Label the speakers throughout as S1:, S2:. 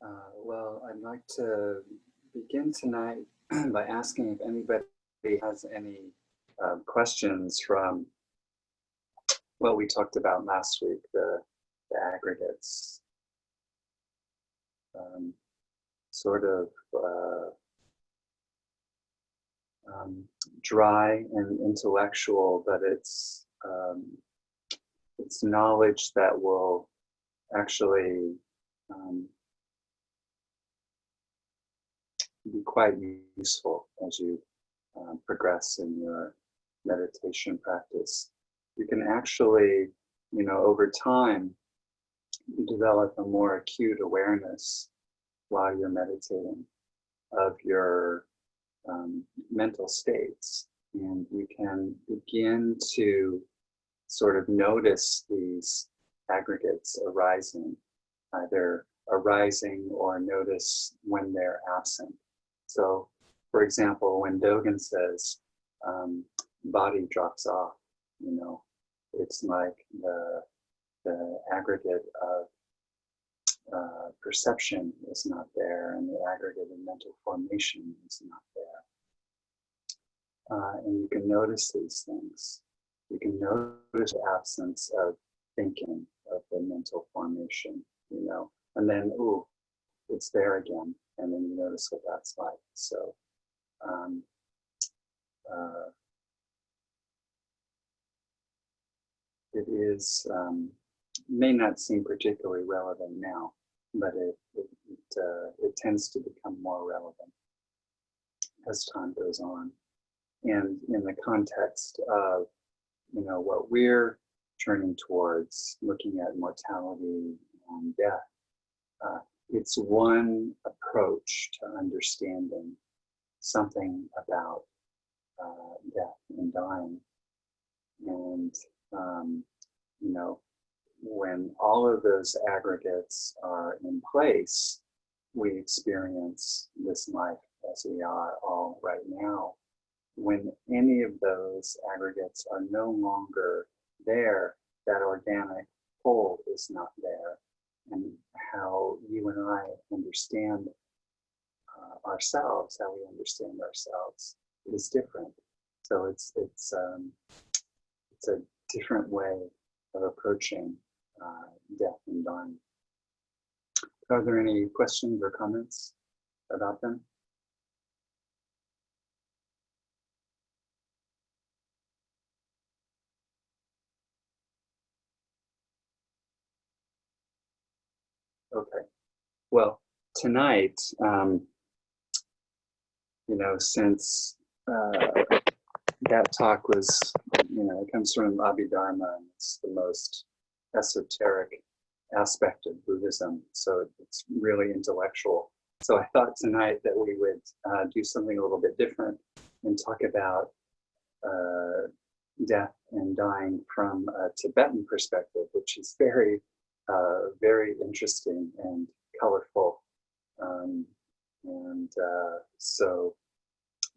S1: Well, I'd like to begin tonight by asking if anybody has any questions from what we talked about last week, the aggregates. Sort of dry and intellectual, but it's knowledge that will actually be quite useful as you progress in your meditation practice. You can actually, over time, develop a more acute awareness while you're meditating of your mental states. And you can begin to sort of notice these aggregates arising, either arising or notice when they're absent. So, for example, when Dogen says body drops off, it's like the aggregate of perception is not there, and the aggregate of mental formation is not there. And you can notice these things. You can notice the absence of thinking, of the mental formation, and then, ooh, it's there again. And then you notice what that's like. So, it is, may not seem particularly relevant now, but it tends to become more relevant as time goes on. And in the context of, what we're turning towards, looking at mortality and death, it's one approach to understanding something about death and dying. And, when all of those aggregates are in place, we experience this life as we are all right now. When any of those aggregates are no longer there, that organic whole is not there. And how you and I understand ourselves, how we understand ourselves, is different. So it's a different way of approaching death and dying. Are there any questions or comments about them? Okay. Well, tonight, since that talk was, it comes from Abhidharma, and it's the most esoteric aspect of Buddhism, so it's really intellectual. So I thought tonight that we would do something a little bit different and talk about death and dying from a Tibetan perspective, which is very, very interesting and colorful. So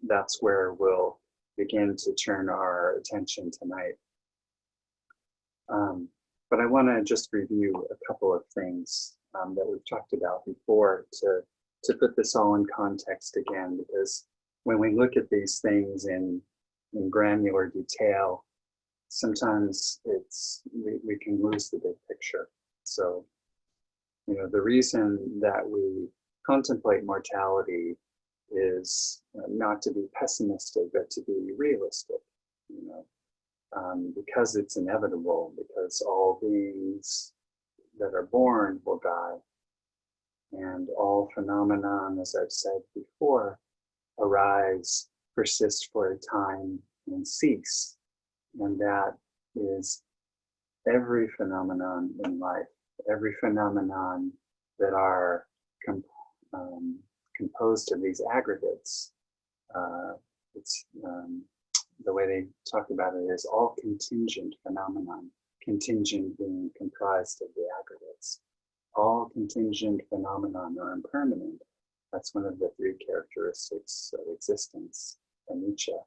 S1: that's where we'll begin to turn our attention tonight. But I want to just review a couple of things that we've talked about before to put this all in context again, because when we look at these things in granular detail, sometimes we can lose the big picture. So, the reason that we contemplate mortality is not to be pessimistic, but to be realistic, because it's inevitable, because all beings that are born will die, and all phenomenon, as I've said before, arise, persist for a time, and cease. And that is every phenomenon in life, every phenomenon that are composed of these aggregates. It's the way they talk about it is all contingent phenomenon, contingent being comprised of the aggregates. All contingent phenomenon are impermanent. That's one of the three characteristics of existence, anicca.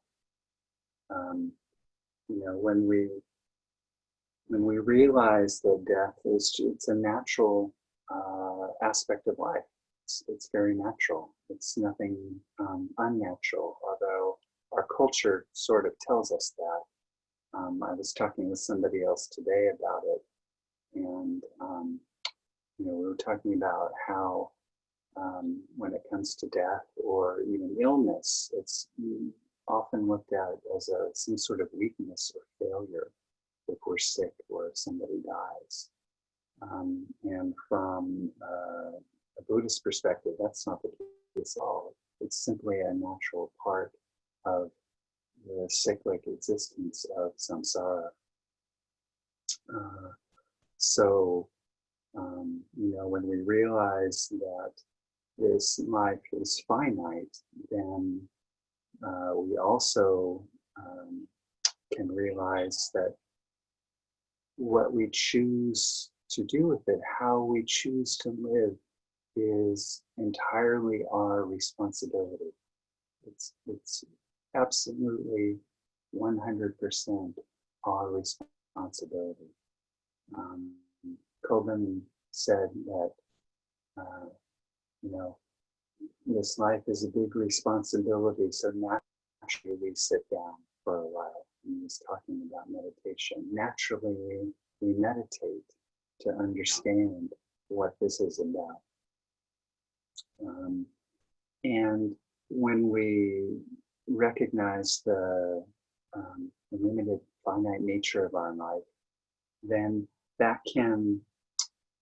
S1: When we realize that death it's a natural aspect of life, it's very natural. It's nothing unnatural, although our culture sort of tells us that. I was talking with somebody else today about it, and we were talking about how when it comes to death or even illness, it's often looked at as some sort of weakness or failure if we're sick or if somebody dies. And from a Buddhist perspective, that's not the case at all. It's simply a natural part of the cyclic existence of samsara. So, when we realize that this life is finite, then we also can realize that what we choose to do with it, how we choose to live, is entirely our responsibility. It's absolutely 100% our responsibility. Coben said that, this life is a big responsibility, so naturally we sit down for a while. He was talking about meditation. Naturally, we meditate to understand what this is about. And when we recognize the limited, finite nature of our life, then that can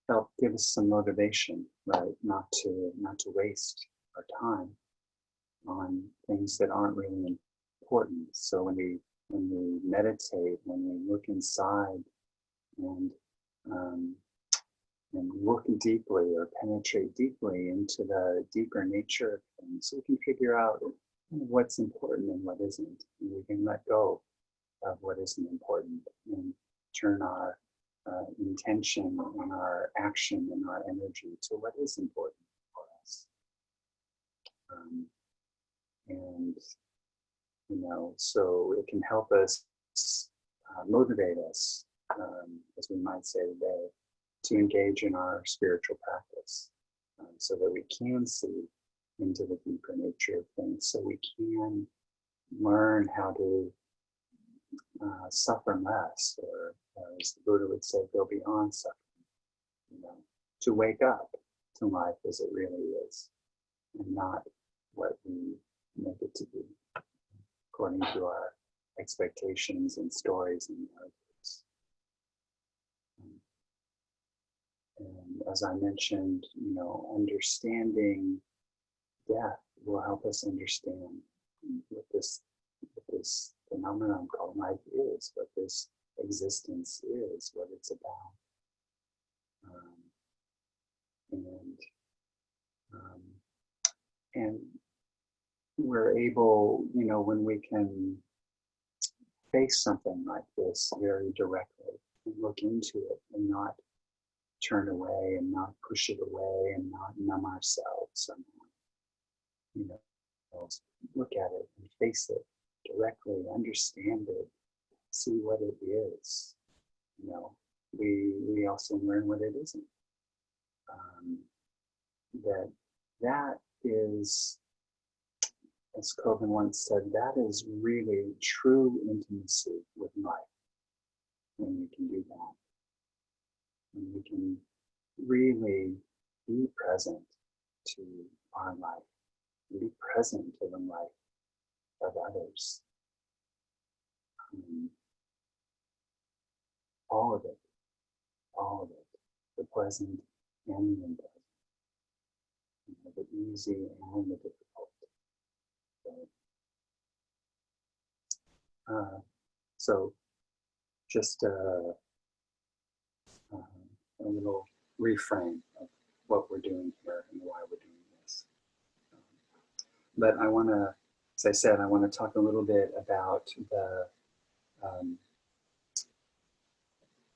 S1: help give us some motivation, right? Not to waste our time on things that aren't really important. So when we meditate, when we look inside and look deeply or penetrate deeply into the deeper nature of things, we can figure out what's important and what isn't. And we can let go of what isn't important and turn our intention and our action and our energy to what is important for us. So it can help us, motivate us, as we might say today, to engage in our spiritual practice, so that we can see into the deeper nature of things, so we can learn how to suffer less, or as the Buddha would say, go beyond suffering, to wake up to life as it really is, and not what we make it to be, according to our expectations and stories and narratives. And as I mentioned, understanding death will help us understand what this phenomenon called life is, what this existence is, what it's about. And we're able, when we can face something like this very directly and look into it and not turn away and not push it away and not numb ourselves somehow, look at it and face it directly, understand it, see what it is. We also learn what it isn't. That is, as Coben once said, that is really true intimacy with life, when we can do that. When we can really be present to our life, be present to the life of others. All of it, the pleasant and the unpleasant, the easy and the difficult. So just a little reframe of what we're doing here and why we're doing this. But I want to, as I said, I want to talk a little bit about the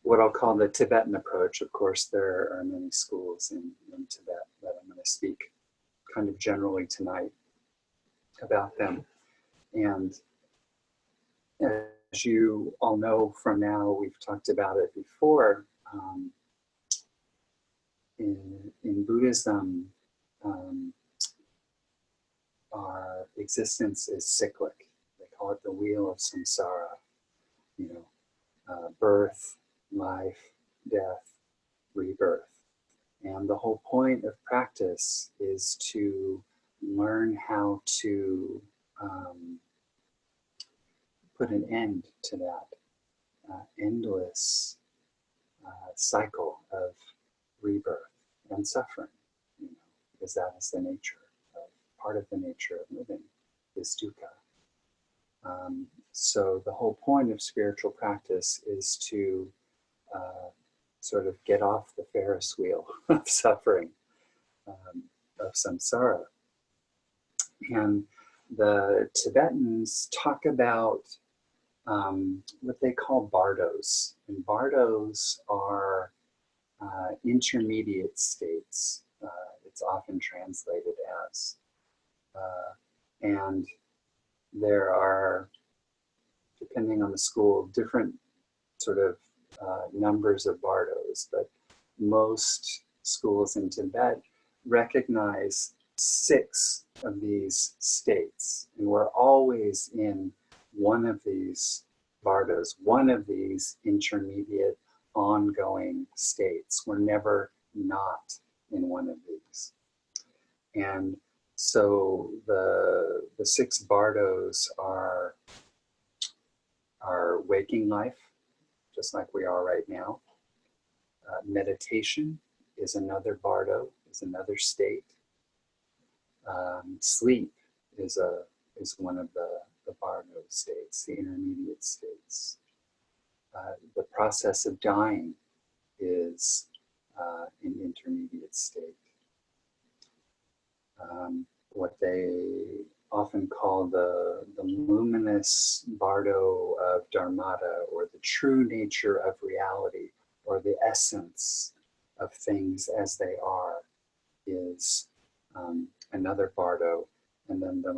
S1: what I'll call the Tibetan approach. Of course, there are many schools in Tibet, but I'm going to speak kind of generally tonight about them. And as you all know from now, we've talked about it before, in Buddhism, our existence is cyclic. They call it the wheel of samsara. You know, birth, life, death, rebirth. And the whole point of practice is to learn how to put an end to that endless cycle of rebirth and suffering, you know, because that is the nature of, part of the nature of living is dukkha. So the whole point of spiritual practice is to sort of get off the Ferris wheel of suffering, of samsara. And the Tibetans talk about what they call bardos. And bardos are intermediate states. It's often translated as. And there are, depending on the school, different sort of numbers of bardos, but most schools in Tibet recognize 6 of these states, and we're always in one of these bardos, one of these intermediate ongoing states. We're never not in one of these. And so the 6 bardos are waking life, just like we are right now. Meditation is another bardo, is another state. Sleep is one of the bardo states, the intermediate states. The process of dying is an intermediate state. What they often call the luminous bardo of dharmata, or the true nature of reality, or the essence of things as they are, is another bardo. And then the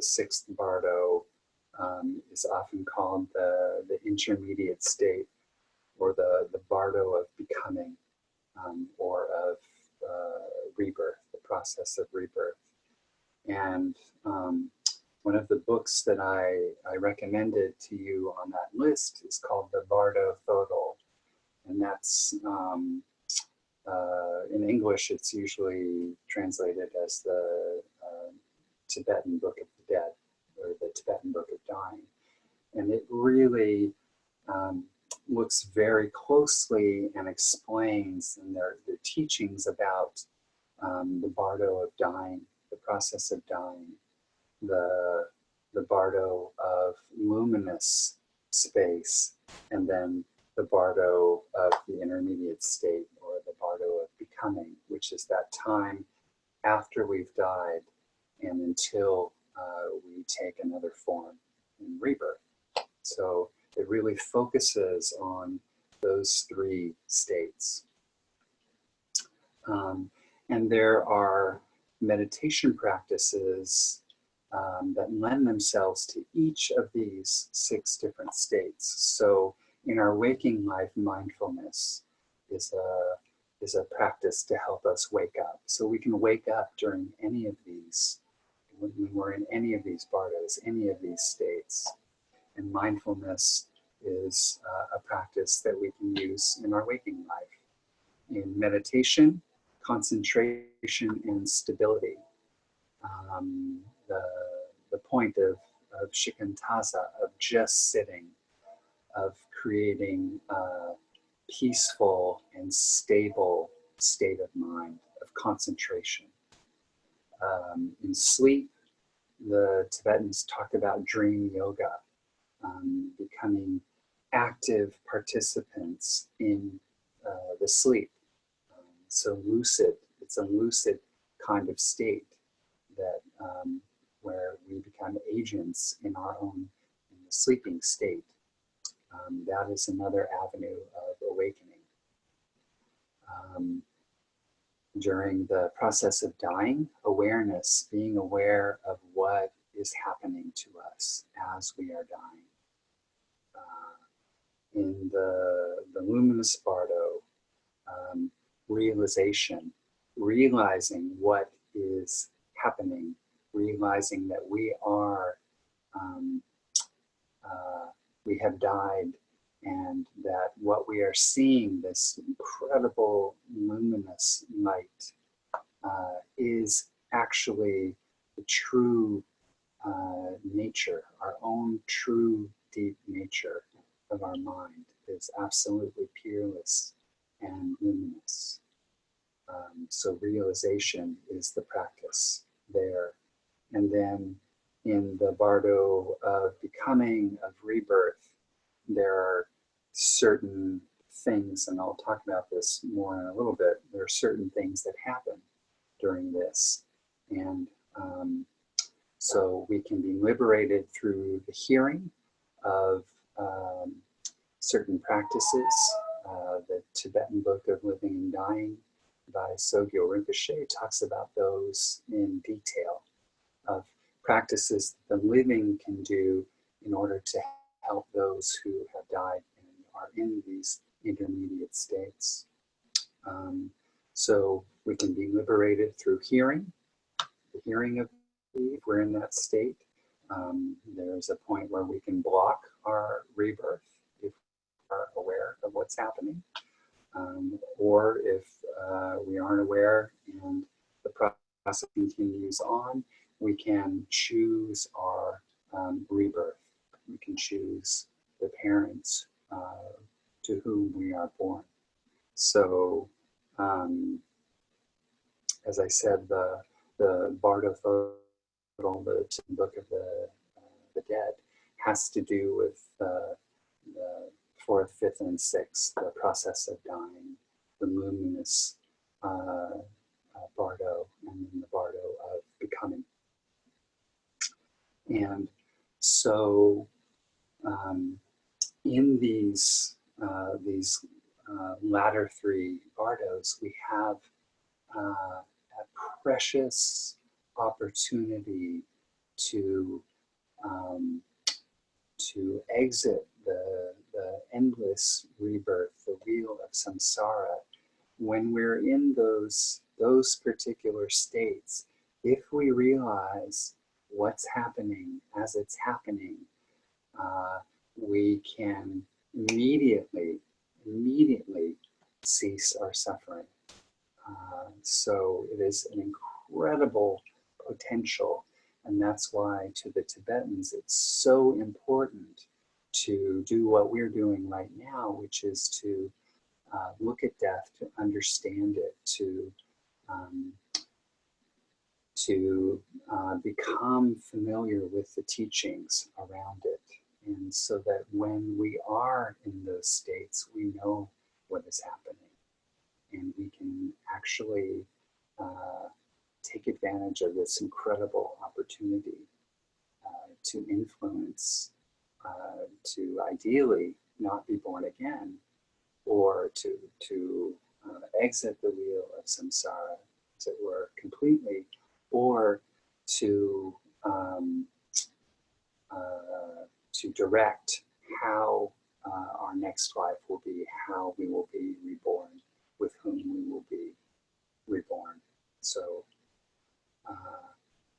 S1: 6th bardo is often called the intermediate state, or the bardo of becoming, or of rebirth, the process of rebirth. And one of the books that I recommended to you on that list is called the Bardo Thodol. And that's, in English, it's usually translated as the Tibetan Book of the Dead, or the Tibetan Book of Dying. And it really looks very closely and explains in their teachings about the bardo of dying, the process of dying, the bardo of luminous space, and then the bardo of the intermediate state, or the bardo of becoming, which is that time after we've died and until we take another form in rebirth. So it really focuses on those 3 states. And there are meditation practices that lend themselves to each of these 6 different states. So in our waking life, mindfulness is a practice to help us wake up. So we can wake up during any of these, when we're in any of these bardos, any of these states. And mindfulness is a practice that we can use in our waking life. In meditation, concentration and stability. The point of shikantaza, of just sitting, of creating a peaceful and stable state of mind, of concentration. In sleep, the Tibetans talk about dream yoga, becoming active participants in the sleep. So lucid, it's a lucid kind of state that where we become agents in our own, in the sleeping state. That is another avenue of awakening. During the process of dying, awareness, being aware of what is happening to us as we are dying. In the luminous bardo, realizing what is happening, realizing that we are, we have died, and that what we are seeing, this incredible luminous light, is actually the true nature, our own true deep nature of our mind is absolutely peerless and luminous. So realization is the practice there. And then in the Bardo of becoming, of rebirth, there are certain things, and I'll talk about this more in a little bit, there are certain things that happen during this. And so we can be liberated through the hearing of certain practices. The Tibetan Book of Living and Dying by Sogyal Rinpoche talks about those in detail, of practices the living can do in order to help those who have died and are in these intermediate states. So we can be liberated through hearing, the hearing of if we're in that state. There's a point where we can block our rebirth if we are aware of what's happening. Or if we aren't aware and the process continues on, we can choose our rebirth. We can choose the parents to whom we are born. So, as I said, the Bardo Thodol, the Book of the Dead, has to do with the fourth, fifth, and sixth, the process of dying, the luminous Bardo, and then the Bardo of becoming. And so in these latter three Bardos, we have a precious opportunity to exit the endless rebirth, the wheel of samsara. When we're in those particular states, if we realize what's happening as it's happening, we can immediately cease our suffering. So it is an incredible potential, and that's why to the Tibetans it's so important to do what we're doing right now, which is to look at death, to understand it, to become familiar with the teachings around it, and so that when we are in those states, we know what is happening, and we can actually take advantage of this incredible opportunity to influence, to ideally not be born again, or to exit the wheel of samsara, as it were, completely, or to direct how our next life will be, how we will be reborn, with whom we will be reborn. So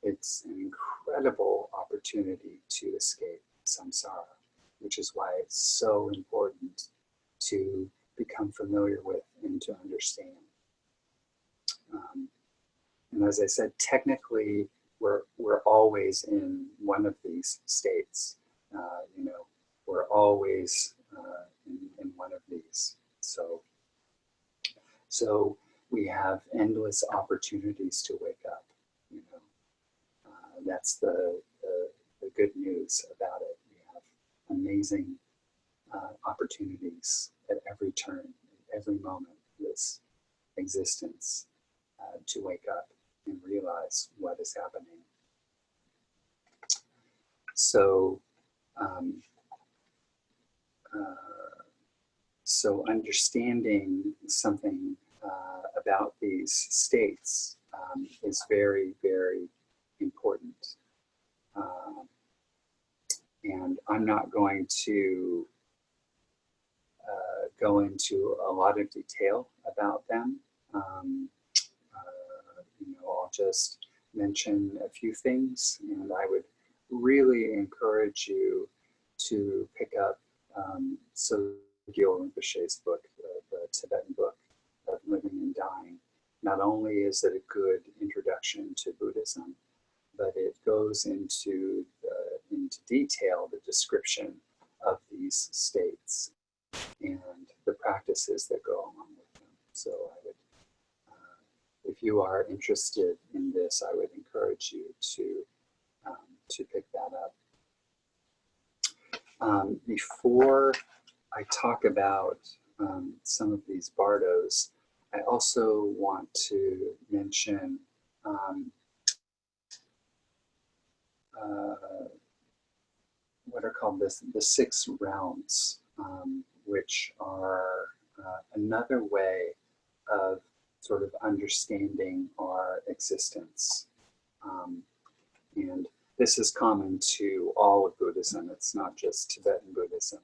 S1: it's an incredible opportunity to escape samsara, which is why it's so important to become familiar with and to understand. And as I said, technically, we're always in one of these states. We're always in one of these. So we have endless opportunities to wake up. That's the good news about it. We have amazing opportunities at every turn, at every moment of this existence, to wake up and realize what is happening. So, so understanding something about these states is very, very important. And I'm not going to go into a lot of detail about them. I'll just mention a few things, and I would really encourage you to pick up Sogyal Rinpoche's book, the Tibetan book of Living and Dying. Not only is it a good introduction to Buddhism, but it goes into detail the description of these states and the practices that go along with them. So I would, if you are interested in this, I would encourage you to pick that up. Before I talk about some of these bardos, I also want to mention what are called the 6 realms, which are another way of sort of understanding our existence. And this is common to all of Buddhism. It's not just Tibetan Buddhism.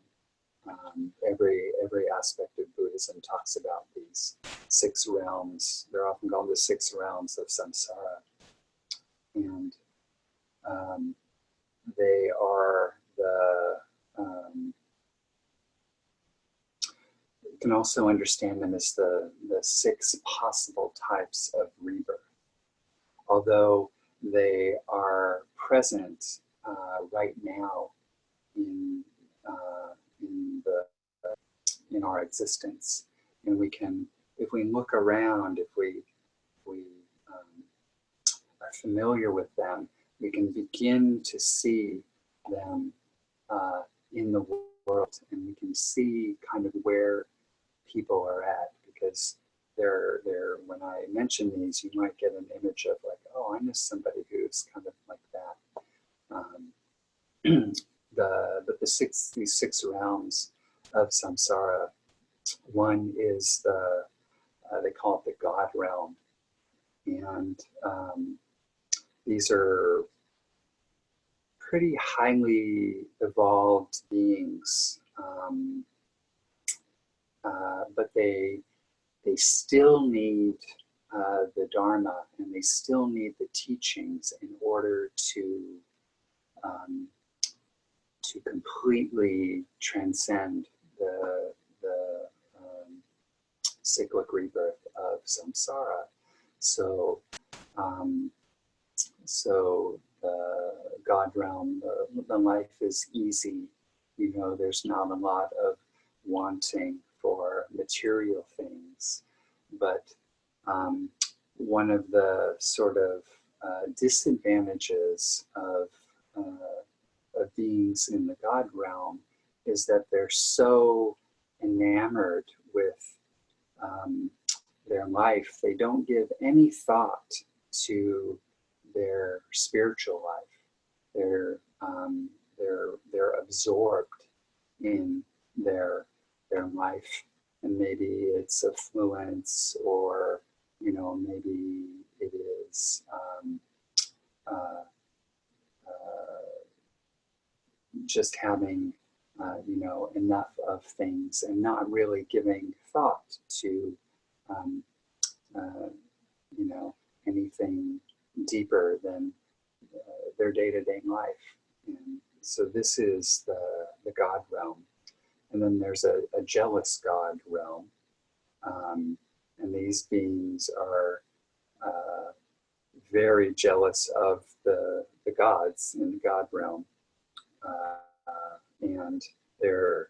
S1: Every aspect of Buddhism talks about these 6 realms. They're often called the 6 realms of samsara. And they are you can also understand them as the 6 possible types of rebirth. Although they are present right now in our existence, and we can, if we look around, if we are familiar with them, we can begin to see them in the world, and we can see kind of where people are at, because they're when I mention these, you might get an image of like, oh, I know somebody who's kind of like that. These 6 realms of samsara. One is they call it the God realm, and these are pretty highly evolved beings, but they still need the Dharma, and they still need the teachings in order to completely transcend the cyclic rebirth of samsara. So the God realm, the life is easy. You know, there's not a lot of wanting for material things. But one of the sort of disadvantages of beings in the God realm is that they're so enamored with their life, they don't give any thought to their spiritual life. They're absorbed in their life, and maybe it's affluence, or maybe it is just having enough of things and not really giving thought to anything deeper than their day-to-day life. And so this is the God realm. And then there's a jealous God realm. And these beings are very jealous of the gods in the God realm. And they're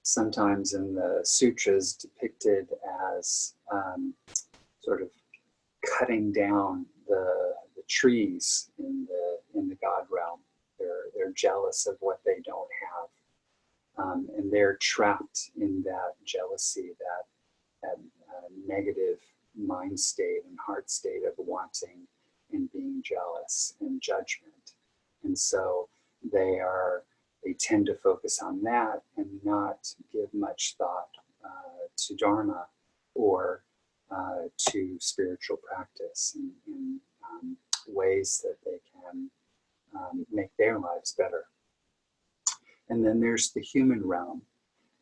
S1: sometimes in the sutras depicted as sort of cutting down the trees in the God realm. They're jealous of what they don't have, and they're trapped in that jealousy, that negative mind state and heart state of wanting and being jealous and judgment. And so they tend to focus on that and not give much thought to Dharma or to spiritual practice in ways that they can make their lives better. And then there's the human realm.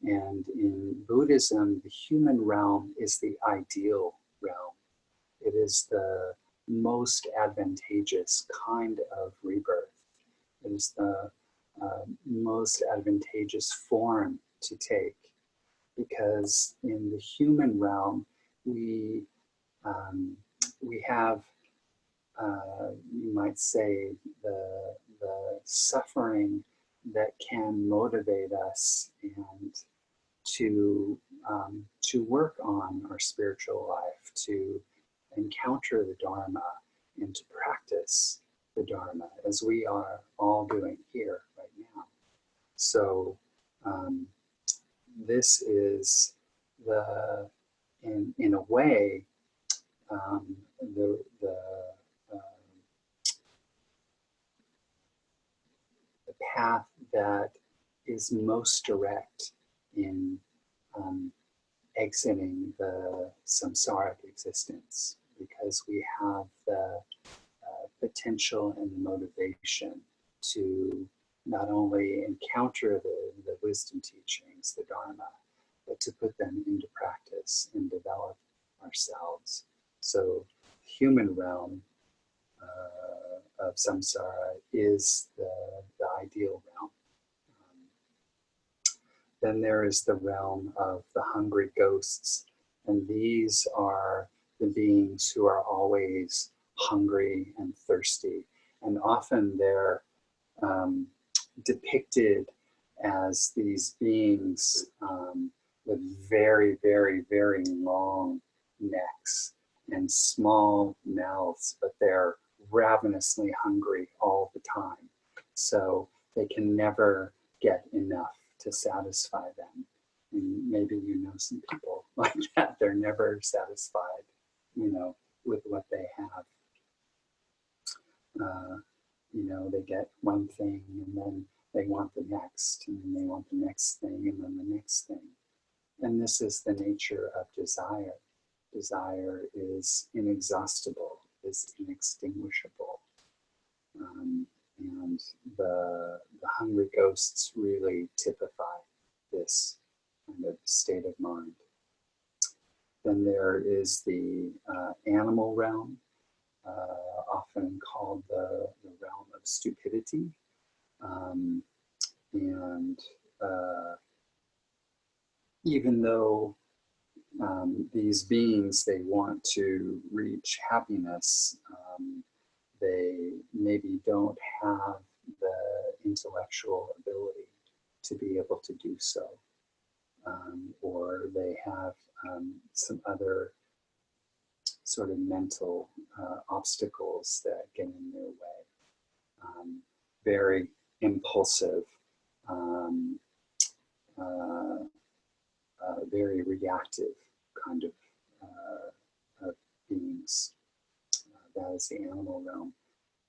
S1: And in Buddhism, the human realm is the ideal realm. it is the most advantageous kind of rebirth. It is the most advantageous form to take, because in the human realm, we have, you might say, the suffering that can motivate us and to work on our spiritual life, to encounter the Dharma and to practice the Dharma, as we are all doing here right now. So this is in a way, the path that is most direct in exiting the samsaric existence, because we have the potential and the motivation to not only encounter the wisdom teachings, the Dharma, but to put them into practice and develop ourselves. So the human realm of samsara is the ideal realm. Then there is the realm of the hungry ghosts, and these are the beings who are always hungry and thirsty, and often they're depicted as these beings with very, very, very long necks and small mouths, but they're ravenously hungry all the time. So they can never get enough to satisfy them. And maybe you know some people like that. They're never satisfied, with what they have. They get one thing and then they want the next, and then they want the next thing and then the next thing. And this is the nature of desire. Desire is inexhaustible, is inextinguishable. And the hungry ghosts really typify this kind of state of mind. Then there is the animal realm, often called the realm of stupidity. Even though these beings, they want to reach happiness, they maybe don't have the intellectual ability to be able to do so. Or they have some other sort of mental obstacles that get in their way. Very impulsive, very reactive kind of beings. That is the animal realm.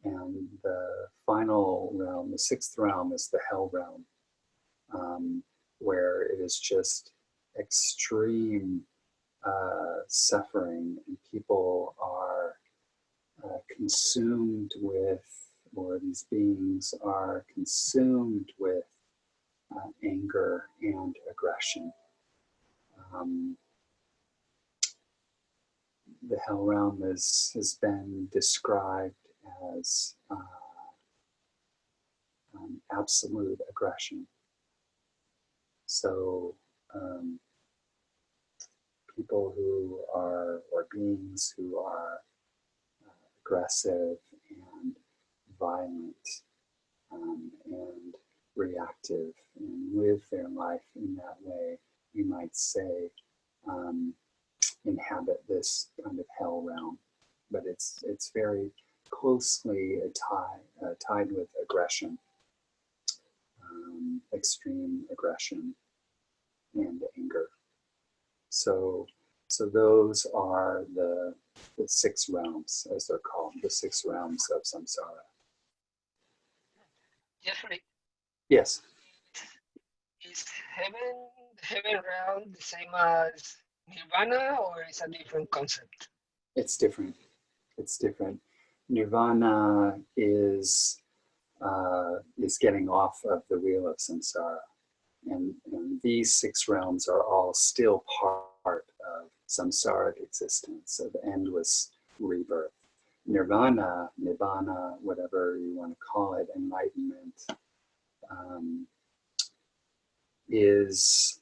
S1: And the final realm, the sixth realm, is the hell realm, where it is just extreme suffering, and people are consumed with, or these beings are consumed with anger and aggression. The hell realm has been described as absolute aggression. So people who are, or beings who are aggressive and violent and reactive and live their life in that way, you might say, inhabit this kind of hell realm. But it's very closely tied with aggression, extreme aggression and anger. So those are the six realms, as they're called, the six realms of samsara.
S2: Jeffrey,
S1: Yes.
S2: is the heaven realm the same as nirvana, or is a different concept?
S1: It's different. It's different. Nirvana is getting off of the wheel of samsara. And these six realms are all still part of samsaric existence, of endless rebirth. Nirvana, nibbana, whatever you want to call it, enlightenment, is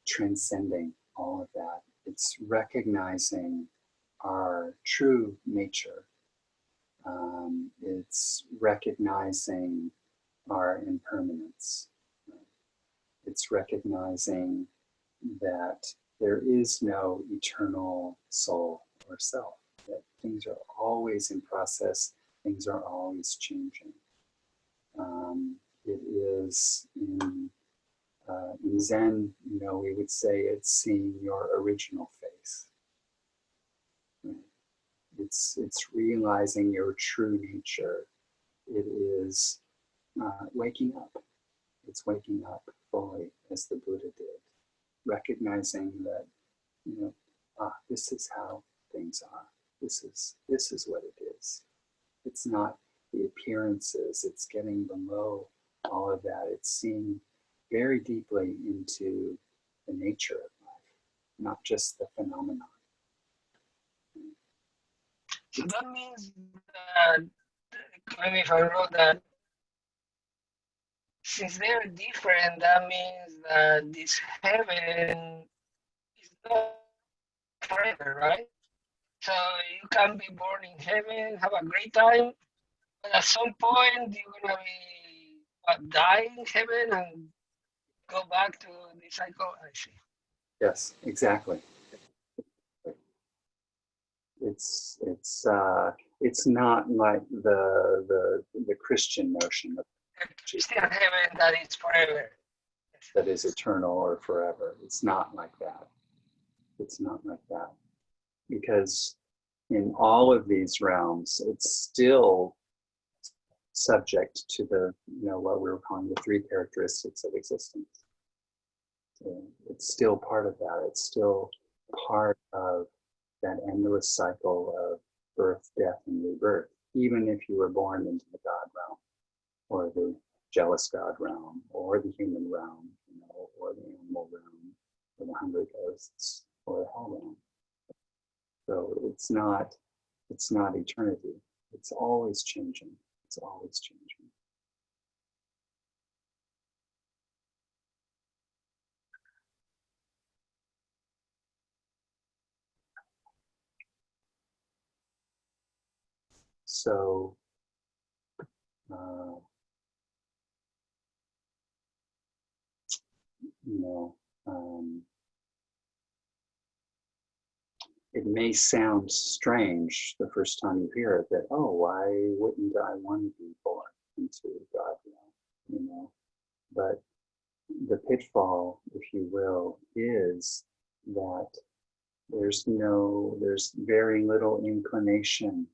S1: transcending all of that. It's recognizing our true nature. It's recognizing our impermanence. It's recognizing that there is no eternal soul or self, that things are always in process, things are always changing. It is in Zen, we would say it's seeing your original face. It's realizing your true nature. It is waking up. It's waking up fully, as the Buddha did, recognizing that, this is how things are. This is what it is. It's not the appearances. It's getting below all of that. It's seeing very deeply into the nature of life, not just the phenomenon.
S2: So that means that, correct me if I'm wrong, that since they're different, that means that this heaven is not forever, right? So you can be born in heaven, have a great time, but at some point you're gonna be die in heaven and go back to the cycle. I see.
S1: Yes, exactly. It's not like the Christian notion of
S2: Christian heaven that is forever.
S1: that is eternal or forever. It's not like that. It's not like that. Because in all of these realms, it's still subject to the, what we were calling the three characteristics of existence. So it's still part of that. It's still part of that endless cycle of birth, death, and rebirth, even if you were born into the God realm, or the jealous God realm, or the human realm, or the animal realm, or the hungry ghosts, or the hell realm. So it's not eternity. It's always changing. It's always changing. So, it may sound strange the first time you hear it that, oh, why wouldn't I want to be born into God realm? But the pitfall, if you will, is that there's very little inclination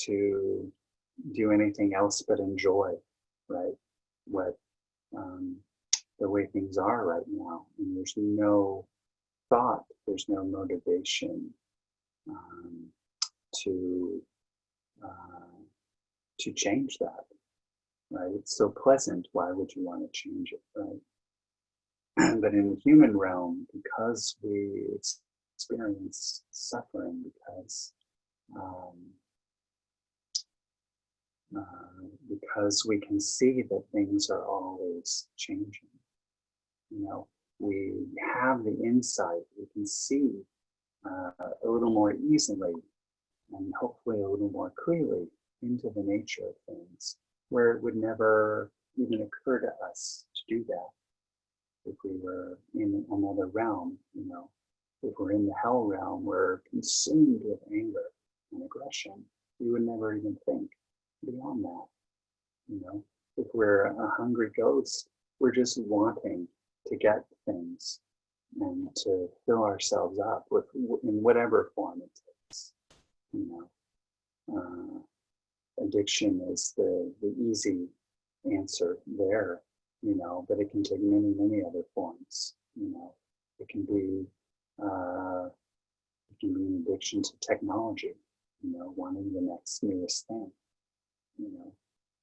S1: to do anything else but enjoy, right? What the way things are right now, and there's no thought, there's no motivation to change that, right? It's so pleasant. Why would you want to change it, right? But in the human realm, because we experience suffering, because we can see that things are always changing. We have the insight. We can see a little more easily and hopefully a little more clearly into the nature of things, where it would never even occur to us to do that if we were in another realm. If we're in the hell realm, we're consumed with anger and aggression. We would never even think beyond that. If we're a hungry ghost, we're just wanting to get things and to fill ourselves up with, in whatever form it takes. Addiction is the easy answer there, but it can take many, many other forms. It can be an addiction to technology, wanting the next newest thing.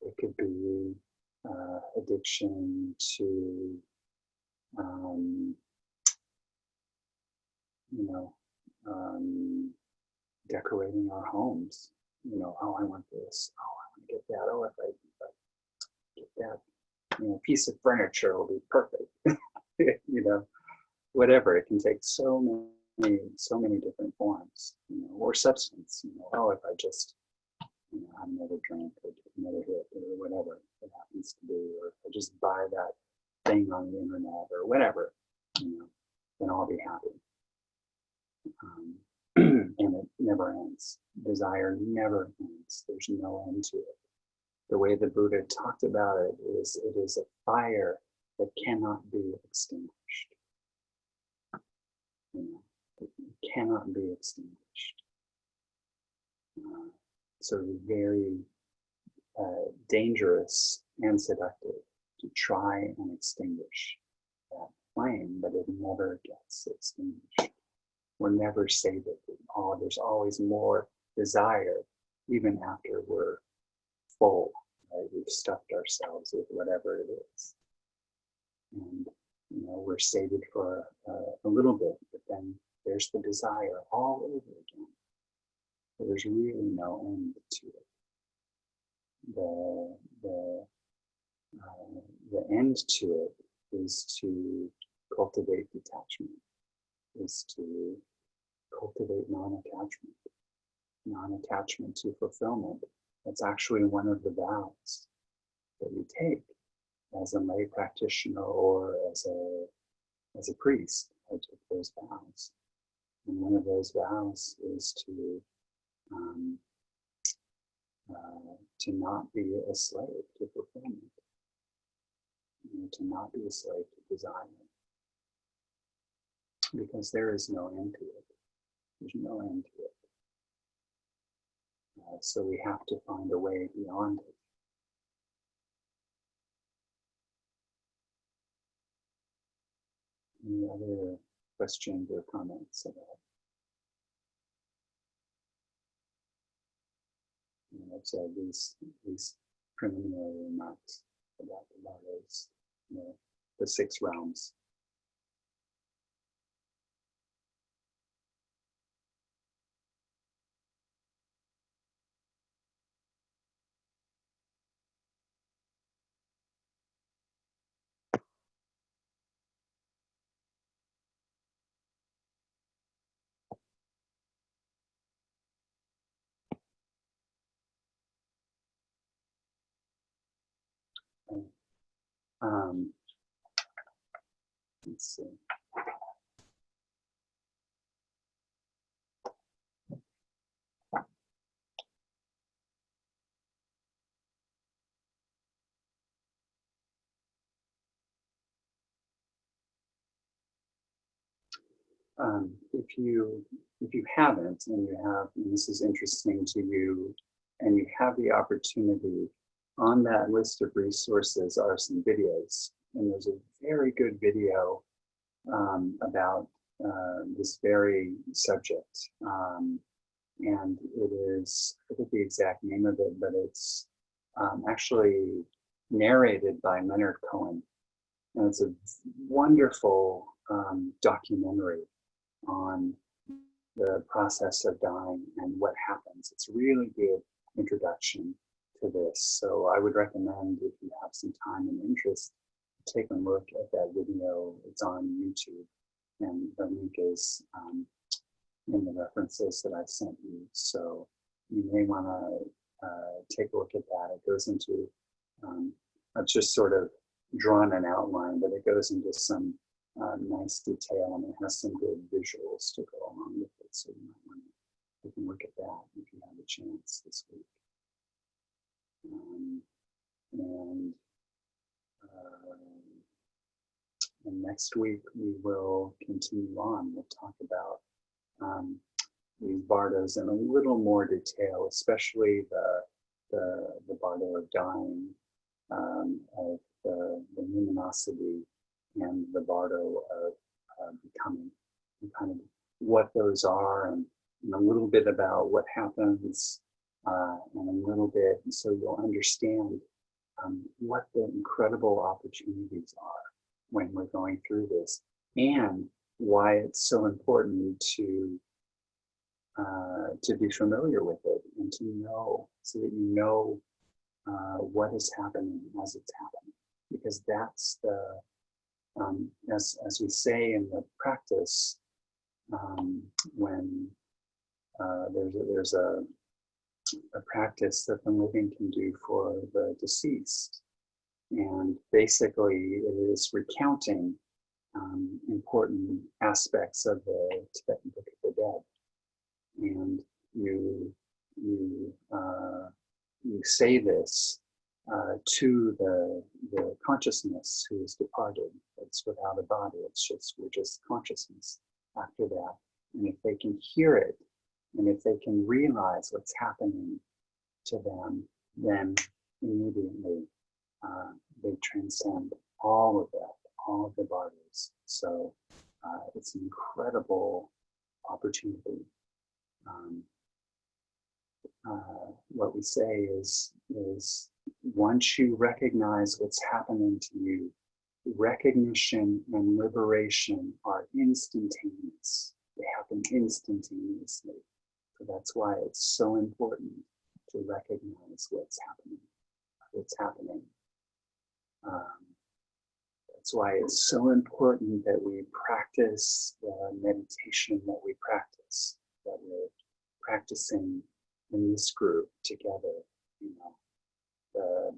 S1: It could be addiction to decorating our homes. You know, oh, I want this. Oh, I want to get that. Oh, if I get that, you know, piece of furniture will be perfect. You know, whatever. It can take so many different forms. You know, or substance. You know, oh, if I just, you know, have another drink or another hit or whatever it happens to be, or if I just buy that thing on the internet or whatever, you know, then I'll be happy. And it never ends. Desire never ends. There's no end to it. The way the Buddha talked about it is a fire that cannot be extinguished. You know, it cannot be extinguished. So it's very dangerous and seductive to try and extinguish that flame, but it never gets extinguished. We're never sated. There's always more desire, even after we're full. Right? We've stuffed ourselves with whatever it is, and you know, we're sated for a little bit, but then there's the desire all over again. So there's really no end to it. The end to it is to cultivate detachment, is to cultivate non-attachment to fulfillment. That's actually one of the vows that we take as a lay practitioner or as a priest. I took those vows, and one of those vows is to not be a slave to fulfillment, you know, to not be a slave to desire, because there is no end to it. There's no end to it. So we have to find a way beyond it. Any other questions or comments about, you know, so these preliminary remarks about the bardos, you know, the 6 realms? Let's see. If you haven't, and this is interesting to you, and you have the opportunity, on that list of resources are some videos, and there's a very good video about this very subject, and it is, I forget the exact name of it, but it's actually narrated by Leonard Cohen, and it's a wonderful documentary on the process of dying and what happens. It's a really good introduction to this. So I would recommend, if you have some time and interest, take a look at that video. It's on YouTube, and the link is in the references that I sent you. So you may want to take a look at that. It goes into, I've just sort of drawn an outline, but it goes into some nice detail, and it has some good visuals to go along with it. So you might want to take a look at that if you have a chance this week. And next week we will continue on. We'll talk about these bardos in a little more detail, especially the bardo of dying, of the luminosity, and the bardo of becoming, and kind of what those are, and a little bit about what happens, and a little bit, so you'll understand what the incredible opportunities are when we're going through this, and why it's so important to to be familiar with it and to know, so that you know what is happening as it's happening. Because that's the, as we say in the practice, when there's a practice that the living can do for the deceased. And basically it is recounting important aspects of the Tibetan Book of the Dead. And you say this to the consciousness who is departed. It's without a body. We're just consciousness after that. And if they can hear it, and if they can realize what's happening to them, then immediately they transcend all of that, all of the bardos. So it's an incredible opportunity. What we say is once you recognize what's happening to you, recognition and liberation are instantaneous. They happen instantaneously. So that's why it's so important to recognize what's happening. That's why it's so important that we practice the meditation that we practice, that we're practicing in this group together. You know,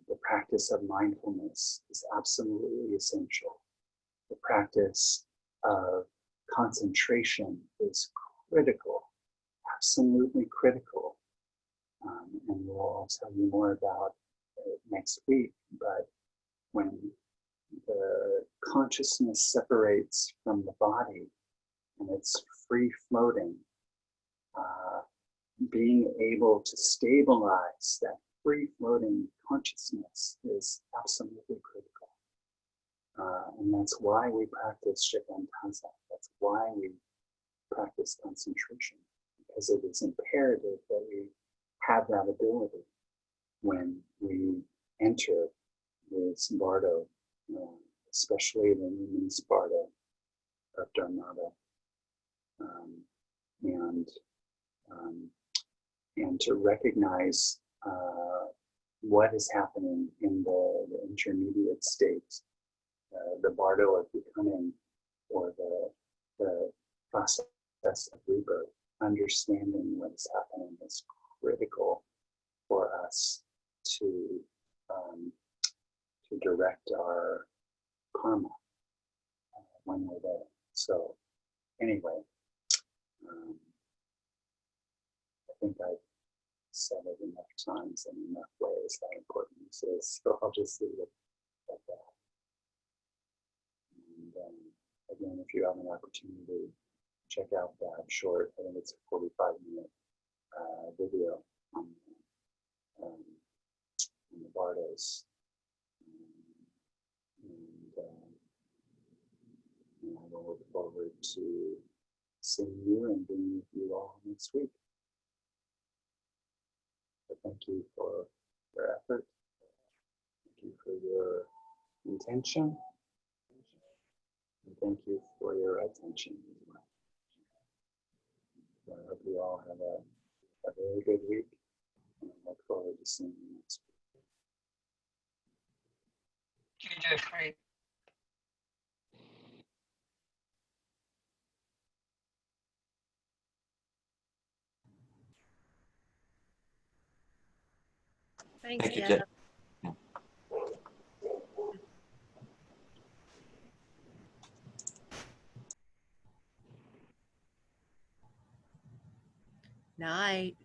S1: the practice of mindfulness is absolutely essential. The practice of concentration is critical, absolutely critical. And we'll tell you more about it next week. But when the consciousness separates from the body and it's free floating, being able to stabilize that free floating consciousness is absolutely critical. And that's why we practice Shikantaza. That's why we practice concentration, because it is imperative that we have that ability when we enter this Bardo, especially the Numin's Bardo of Dharmata, and to recognize what is happening in the intermediate state, the Bardo of becoming, or the process of rebirth. Understanding what is happening is critical for us to direct our karma when we're there. So anyway, I think I've said it enough times and enough ways how important this is. So I'll just leave it at that. And again, if you have an opportunity, check out that short, I think it's a 45-minute video on the Bardos. And I will look forward to seeing you and being with you all next week. So thank you for your effort. Thank you for your intention. And thank you for your attention as well. So I hope you all have a very good week, and I look forward to seeing you next week.
S2: Thank you, Jeffrey.
S3: Thanks,
S4: Thank you,
S3: Jeff.
S4: Jeff.
S3: Night.